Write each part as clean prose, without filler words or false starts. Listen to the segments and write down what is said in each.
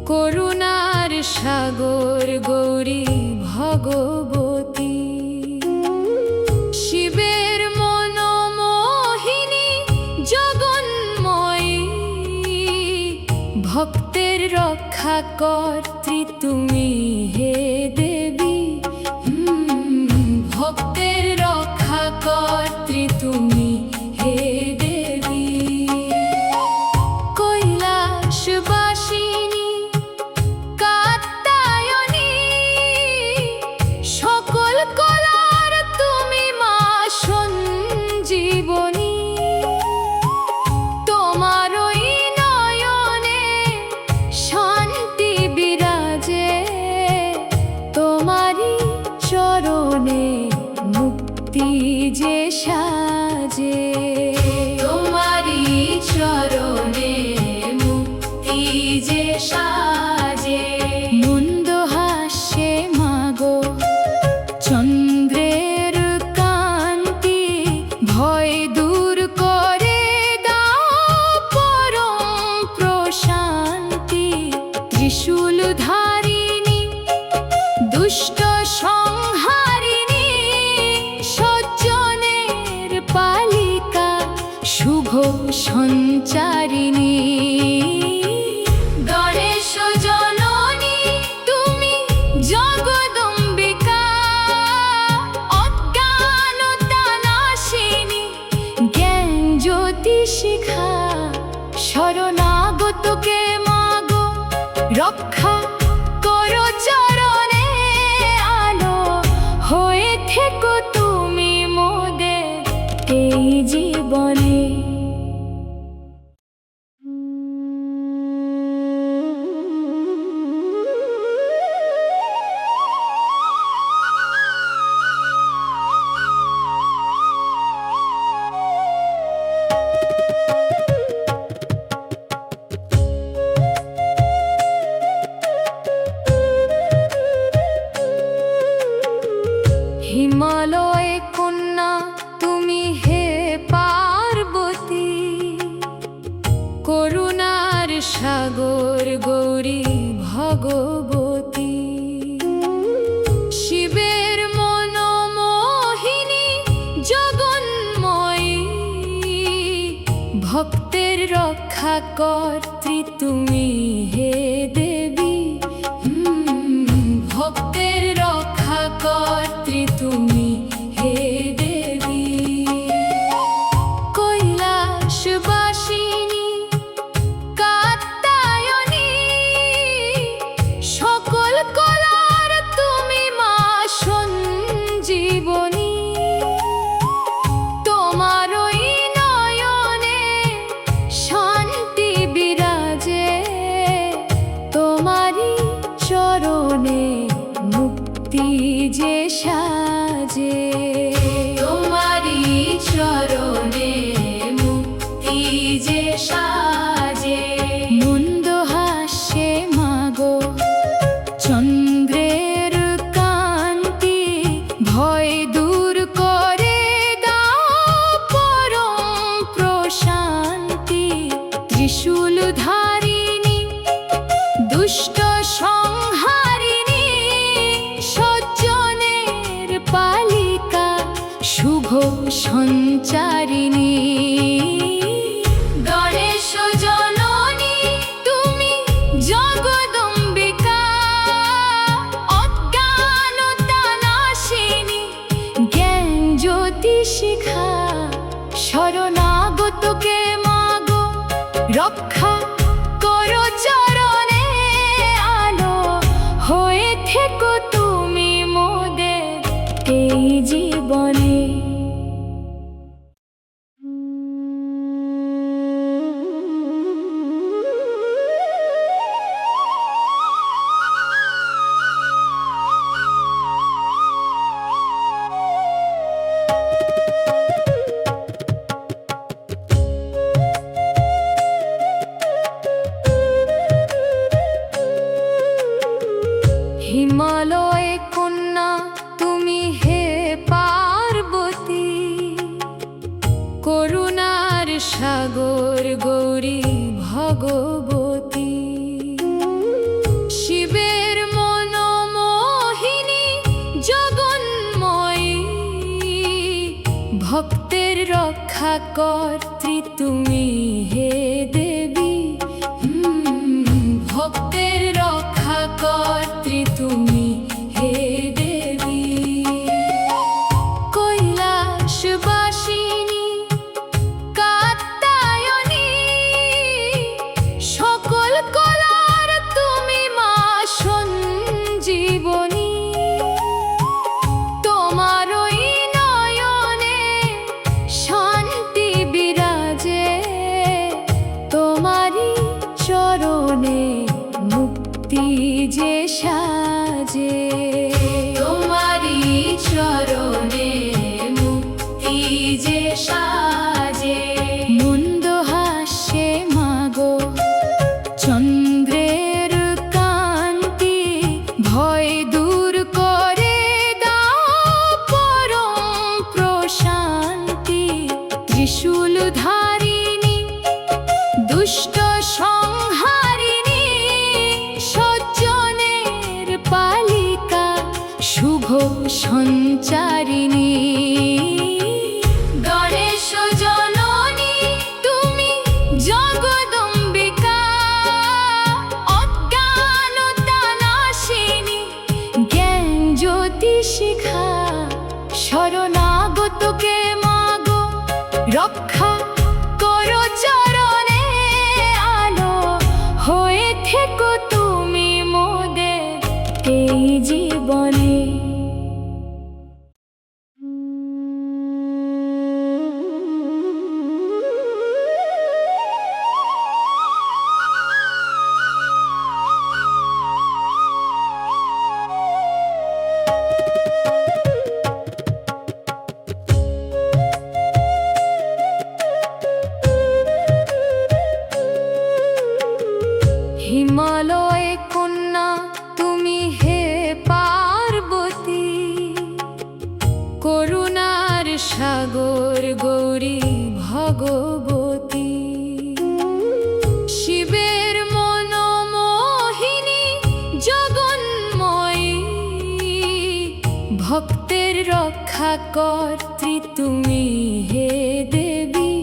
করুণার সাগর গৌরী ভগবতী, শিবের মনোমোহিনী জগন্ময়ী, ভক্তের রক্ষাকর্ত্রী তুমি হে দেবী। ভক্তের রক্ষাকর্ত্রী তুমি হে দেবী। কৈলাসবাসিনী কাত্যায়নী, সকল কলার তুমি মা সঞ্জীবনী। তোমার ওই নয়নে শান্তি বিরাজে, তোমারই চরণে মুক্তি যে সাজে। তোমারই চরণে মুক্তি যে সাজে। মন্দ হাস্যে মাগো চন্দ্রের কান্তি, ভয় দূর করে দাও পরম প্রশান্তি। ত্রিশূলধারিণী দুষ্ট সংহারিণী, সজ্জনের পালিকা শুভ সঞ্চারিণী। গণেশ জননী তুমি জগদম্বিকা, অজ্ঞানতা নাশিনী জ্ঞান জ্যোতি শিখা। শরণাগতকে মাগো রক্ষা করো চরণে আলো, হয়ে থেকো তুমি মোদের এই জীবনে। হিমালয় কন্যা তুমি হে পার্বতী, করুণার সাগর গৌরী ভগবতী, শিবের মনোমোহিনী জগন্ময়ী, ভক্তের রক্ষাকর্ত্রী তুমি হে দেবী। ভক্তের রক্ষাকর্ত্রী তুমি হে দেবী। কৈলাসবাসিনী কাত্যায়নী, সকল কলার তুমি মা সঞ্জীবনী। তোমার ওই নয়নে শান্তি বিরাজে, তোমারই চরণে মুক্তি যে সাজে। তোমারই চরণে মুক্তি যে সাজে। মন্দ হাস্যে মাগো চন্দ্রের কান্তি, ভয় দূর করে দাও পরম প্রশান্তি। ত্রিশূলধারিণী দুষ্ট সংহারিণী, সজ্জনের পালিকা শুভ সঞ্চারিণী। গণেশ জননী তুমি জগদম্বিকা, অজ্ঞানতা নাশিনী জ্ঞান জ্যোতি শিখা। শরণাগতকে মাগো রক্ষা করো চরণে আলো, হয়ে থেকো তুমি মোদের এই জীবনে। হিমালয় কন্যা তুমি হে পার্বতী, সাগর গৌরী ভগবতী, রক্ষা কর্ত্রী তুমি হে দেবী, ভক্তের রক্ষা কর্ত্রী তুমি হে দেবী। কৈলাসবাসিনী কাত্যায়নী, সকল কলার তুমি মা সঞ্জীবনী। তোমার ওই নয়নে শান্তি বিরাজে, তোমারই চরণে মুক্তি যে সাজে, তোমারই চরণে মুক্তি যে সাজে। মন্দ হাসে মাগো চন্দ্রের কান্তি, ভয় দূর করে দাও পরম প্রশান্তি। ত্রিশূলধারিণী দুষ্ট সংহারিণী, সজ্জনের পালিকা শুভ সঞ্চারিণী। গণেশ জননী তুমি জগদম্বিকা, অজ্ঞানতা নাশিনী জ্ঞান জ্যোতি শিখা। শরণাগতকে মাগো রক্ষা করো চরণে আলো, হয়ে থেকো তুমি মোদের এই জীবনে। হিমালয় কন্যা তুমি হে পার্বতী, করুণার সাগর গৌরী ভগবতী। শিবের মনোমোহিনী জগন্ময়ী, ভক্তের রক্ষা কর্ত্রী তুমি হে দেবী,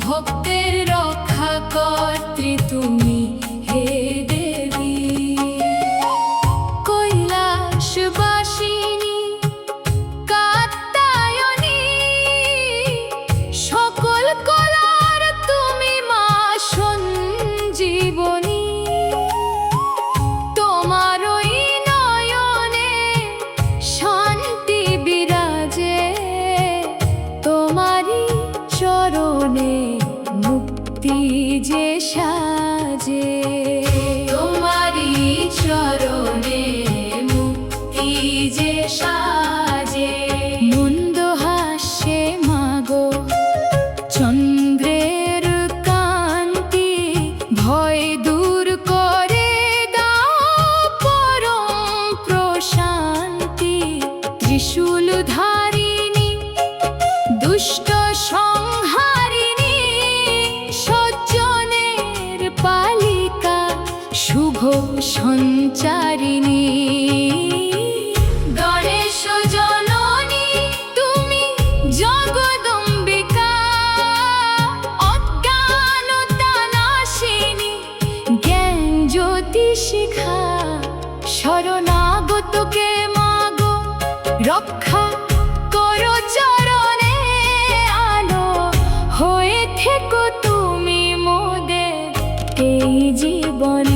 ভক্তের রক্ষা কর্ত্রী তুমি হে দেবী। কৈলাসবাসিনী কাত্যায়নী, সকল কলার তুমি মা সঞ্জীবনী। তোমার ওই নয়নে শান্তি বিরাজে, তোমারই চরণে মুক্তি যে সাজে, তোমারই চরণে মুক্তি যে সাজে। মন্দ হাসে মাগো চন্দ্রের কান্তি, ভয় দূর করে দাও পরম প্রশান্তি। ত্রিশূলধারিণী দুষ্ট সংহারিণী, সজ্জনের পালিকা শুভ সঞ্চারিণী। গণেশ জননী তুমি জগদম্বিকা, অজ্ঞানতা নাশিনী জ্ঞান জ্যোতি শিখা। শরণাগতকে মাগো রক্ষা করো চরণে আলো, হয়ে থেকো তুমি মোদের এই জীবনে।